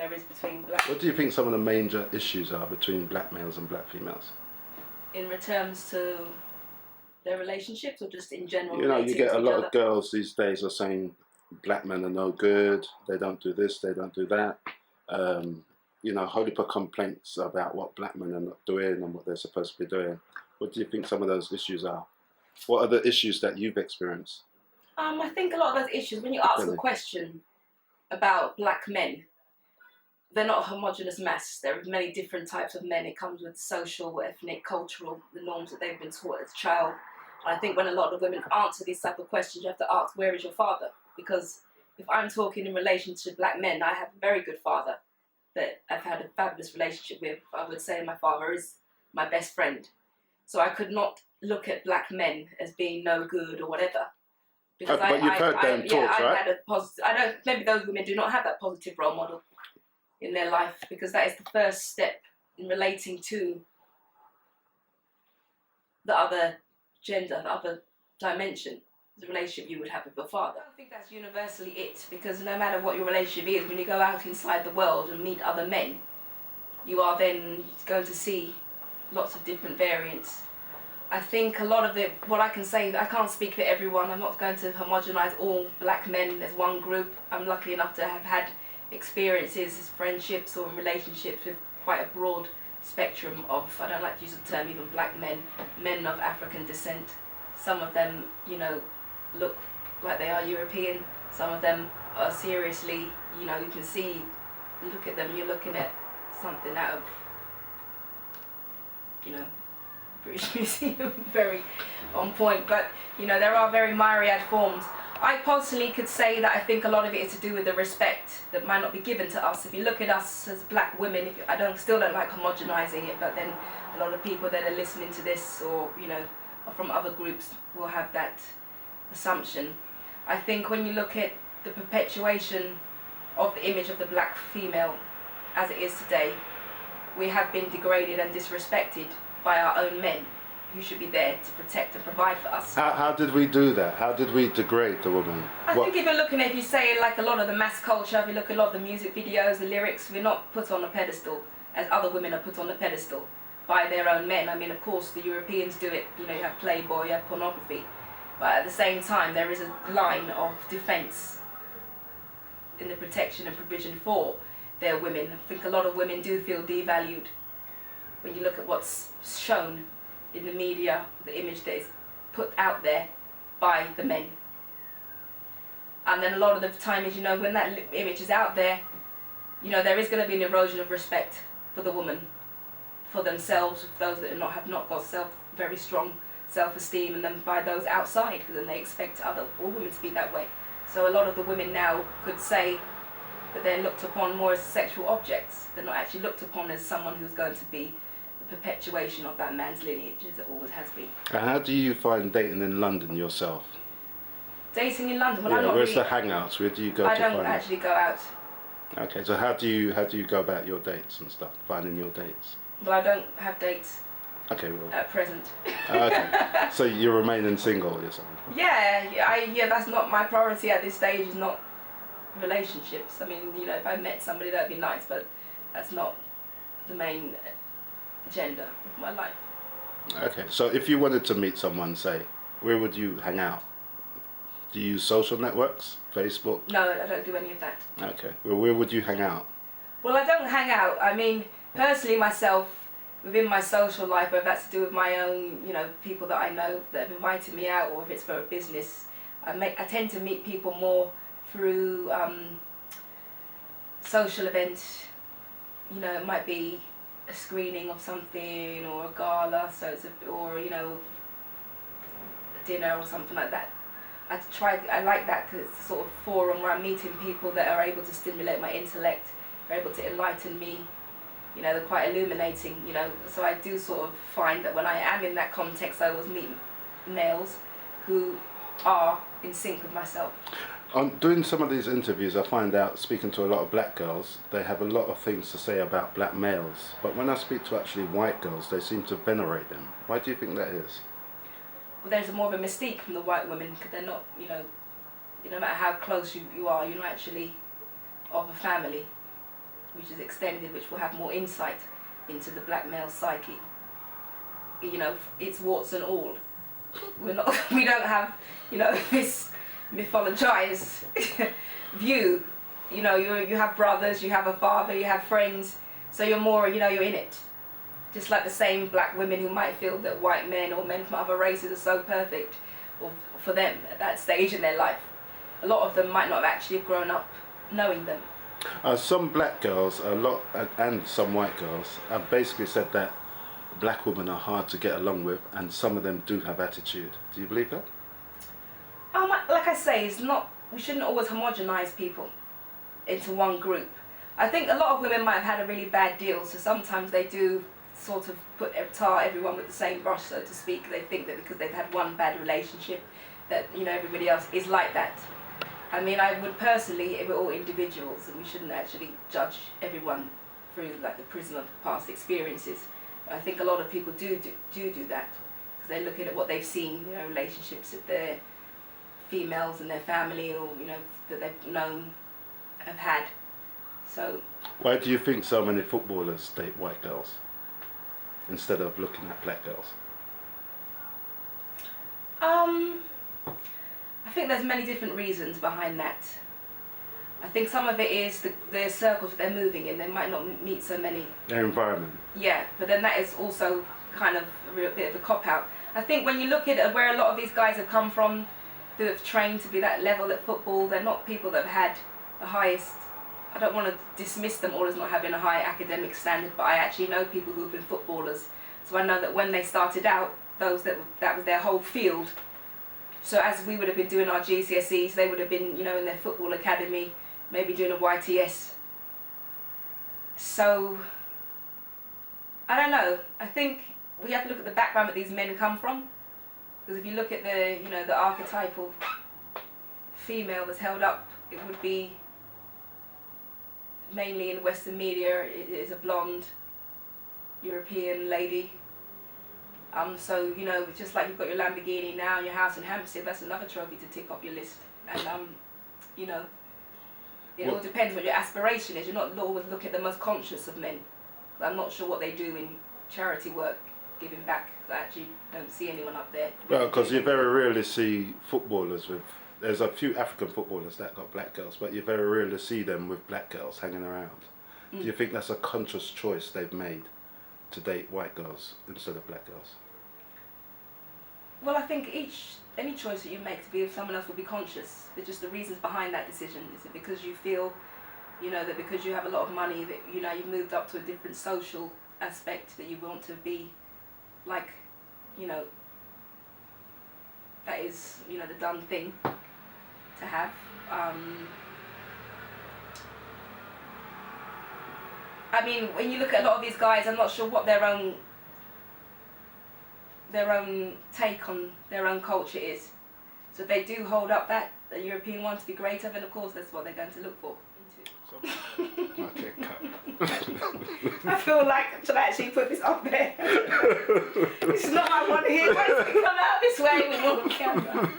there is between black. What do you think some of the major issues are between black males and black females? In returns to their relationships, or just in general? You know, you get a lot other? of girls these days are saying black men are no good, they don't do this, they don't do that. You know, whole heap of complaints about what black men are not doing and what they're supposed to be doing. What do you think some of those issues are? What are the issues that you've experienced? I think a lot of those issues, when you ask a question about black men, they're not a homogenous mass. There are many different types of men. It comes with social, ethnic, cultural, the norms that they've been taught as a child. And I think when a lot of women answer these type of questions, you have to ask, where is your father? Because if I'm talking in relation to black men, I have a very good father that I've had a fabulous relationship with. I would say my father is my best friend. So I could not look at black men as being no good or whatever. Because but you've heard them talk, right? Had a positive, I don't. Maybe those women do not have that positive role model in their life, because that is the first step in relating to the other gender, the other dimension, the relationship you would have with your father. I don't think that's universally it, because no matter what your relationship is, when you go out inside the world and meet other men, you are then going to see lots of different variants. I think a lot of it, what I can say, I can't speak for everyone. I'm not going to homogenize all black men as one group. I'm lucky enough to have had experiences, friendships or relationships with quite a broad spectrum of, I don't like to use the term even black men, men of African descent. Some of them, you know, look like they are European. Some of them are seriously, you know, you can see, you look at them, you're looking at something out of, you know, British Museum, very on point. But, you know, there are very myriad forms. I personally could say that I think a lot of it is to do with the respect that might not be given to us. If you look at us as black women, still don't like homogenizing it, but then a lot of people that are listening to this, or, you know, from other groups, will have that assumption. I think when you look at the perpetuation of the image of the black female as it is today, we have been degraded and disrespected by our own men, who should be there to protect and provide for us. How did we do that? How did we degrade the woman? I think if you're looking at, if you say like a lot of the mass culture, if you look at a lot of the music videos, the lyrics, we're not put on a pedestal as other women are put on a pedestal by their own men. I mean, of course, the Europeans do it. You know, you have Playboy, you have pornography. But at the same time, there is a line of defense in the protection and provision for their women. I think a lot of women do feel devalued when you look at what's shown in the media, the image that is put out there by the men. And then a lot of the time is, you know, when that image is out there, you know, there is going to be an erosion of respect for the woman, for themselves, for those that have not got very strong self-esteem, and then by those outside, because then they expect all women to be that way. So a lot of the women now could say that they're looked upon more as sexual objects. They're not actually looked upon as someone who's going to be the perpetuation of that man's lineage, as it always has been. How do you find dating in London yourself? Dating in London? Well, yeah, I'm not where's really, the hangouts? Where do you go I to don't find actually go out. Okay, so how do you go about your dates and stuff, finding your dates? Well, I don't have dates. Okay, well. At present. Okay, so you're remaining single, you're saying? Yeah, that's not my priority at this stage, is not relationships. I mean, you know, if I met somebody, that'd be nice, but that's not the main agenda of my life. Okay, so if you wanted to meet someone, say, where would you hang out? Do you use social networks? Facebook? No, I don't do any of that. Okay, well, where would you hang out? Well, I don't hang out. I mean, personally myself, within my social life, whether that's to do with my own, you know, people that I know that have invited me out, or if it's for a business, I tend to meet people more through social events. You know, it might be a screening of something, or a gala, or, you know, a dinner or something like that. I like that because it's a sort of forum where I'm meeting people that are able to stimulate my intellect, are able to enlighten me. You know, they're quite illuminating, you know, so I do sort of find that when I am in that context, I always meet males who are in sync with myself. On doing some of these interviews, I find out, speaking to a lot of black girls, they have a lot of things to say about black males. But when I speak to actually white girls, they seem to venerate them. Why do you think that is? Well, there's more of a mystique from the white women, because they're not, you know, no matter how close you are, you're not actually of a family. which is extended, which will have more insight into the black male psyche. You know, it's warts and all. We don't have, you know, this mythologized view. You know, you have brothers, you have a father, you have friends, so you're more, you know, you're in it. Just like the same black women who might feel that white men or men from other races are so perfect, or for them at that stage in their life. A lot of them might not have actually grown up knowing them. Some black girls, and some white girls, have basically said that black women are hard to get along with, and some of them do have attitude. Do you believe that? Like I say, we shouldn't always homogenize people into one group. I think a lot of women might have had a really bad deal, so sometimes they do sort of tar everyone with the same brush, so to speak. They think that because they've had one bad relationship that, you know, everybody else is like that. I mean, I would personally, we're all individuals and we shouldn't actually judge everyone through like the prism of past experiences. But I think a lot of people do that because they're looking at what they've seen, you know, relationships that their females and their family, or, you know, that they've known have had. So why do you think so many footballers date white girls instead of looking at black girls? I think there's many different reasons behind that. I think some of it is the circles that they're moving in. They might not meet so many. Their environment. Yeah, but then that is also kind of a real bit of a cop-out. I think when you look at where a lot of these guys have come from, who have trained to be that level at football, they're not people that have had the highest. I don't want to dismiss them all as not having a high academic standard, but I actually know people who have been footballers. So I know that when they started out, that was their whole field. So as we would have been doing our GCSEs, they would have been, you know, in their football academy, maybe doing a YTS. So, I don't know. I think we have to look at the background that these men come from. Because if you look at the, you know, the archetypal female that's held up, it would be mainly in Western media, it is a blonde European lady. So, you know, just like you've got your Lamborghini now and your house in Hampstead, that's another trophy to tick off your list. And, you know, it all depends what your aspiration is. You're not always looking at the most conscious of men. I'm not sure what they do in charity work, giving back. I actually don't see anyone up there. Well, because you very rarely see footballers with... There's a few African footballers that got black girls, but you very rarely see them with black girls hanging around. Do you think that's a conscious choice they've made to date white girls instead of black girls? Well, I think any choice that you make to be with someone else will be conscious. But just the reasons behind that decision. Is it because you feel, you know, that because you have a lot of money that, you know, you've moved up to a different social aspect, that you want to be like, you know, that is, you know, the done thing to have. I mean, when you look at a lot of these guys, I'm not sure what their own take on their own culture is. So they do hold up the European one to be greater, then of course that's what they're going to look for. Okay, cut. I feel like I should actually put this up there. This is not what I want to hear. Why does it come out this way with one camera?